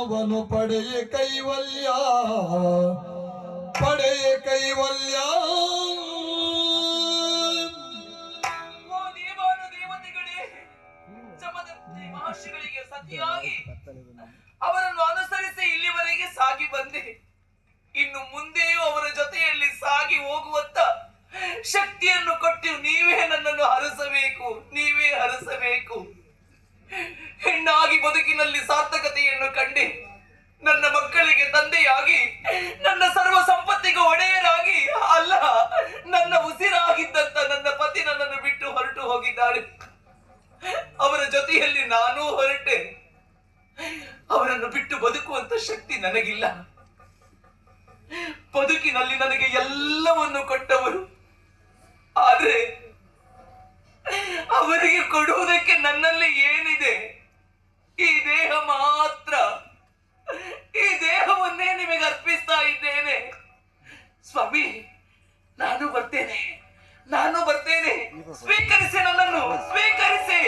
ಜ್ಞಾನವನ್ನು ಪಡೆಯ ಕೈವಲ್ಯ ಪಡೆಯ ಕೈವಲ್ಯ. ದೇವತೆಗಳೇ, ಜಮದಗ್ನಿ ಮಹರ್ಷಿಗಳಿಗೆ ಸತಿಯಾಗಿ ಅವರನ್ನು ಅನುಸರಿಸಿ ಇಲ್ಲಿವರೆಗೆ ಸಾಗಿ ಬಂದೆ. ಇನ್ನು ಮುಂದೆಯೂ ಅವರ ಜೊತೆಯಲ್ಲಿ ಸಾಗಿ ಹೋಗುವಂತ ಶಕ್ತಿಯನ್ನು ಕೊಟ್ಟು ನೀವೇ ನನ್ನನ್ನು ಹರಸಬೇಕು, ನೀವೇ ಹರಸಬೇಕು. ಹೆಣ್ಣಾಗಿ ಬದುಕಿನಲ್ಲಿ ಸಾರ್ಥಕತೆಯನ್ನು ಕಂಡೆ ನನ್ನ ಮಕ್ಕಳಿಗೆ ತಂದೆಯಾಗಿ, ನನ್ನ ಸರ್ವ ಸಂಪತ್ತಿಗೂ ಒಡೆಯರಾಗಿ, ಅಲ್ಲ ನನ್ನ ಉಸಿರಾಗಿದ್ದಂತ ನನ್ನ ಪತಿ ನನ್ನನ್ನು ಬಿಟ್ಟು ಹೊರಟು ಹೋಗಿದ್ದಾರೆ. ಅವರ ಜೊತೆಯಲ್ಲಿ ನಾನೂ ಹೊರಟೆ. ಅವರನ್ನು ಬಿಟ್ಟು ಬದುಕುವಂತ ಶಕ್ತಿ ನನಗಿಲ್ಲ. ಬದುಕಿನಲ್ಲಿ ನನಗೆ ಎಲ್ಲವನ್ನು ಕೊಟ್ಟವರು, ಆದ್ರೆ ಅವರಿಗೆ ಕೊಡುವುದಕ್ಕೆ ನನ್ನಲ್ಲಿ ಏನಿದೆ? ಈ ದೇಹ ಮಾತ್ರ. ಈ ದೇಹವನ್ನೇ ನಿಮಗೆ ಅರ್ಪಿಸ್ತಾ ಇದ್ದೇನೆ. ಸ್ವಾಮಿ, ನಾನು ಬರ್ತೇನೆ, ಸ್ವೀಕರಿಸಿ, ನನ್ನನ್ನು ಸ್ವೀಕರಿಸಿ.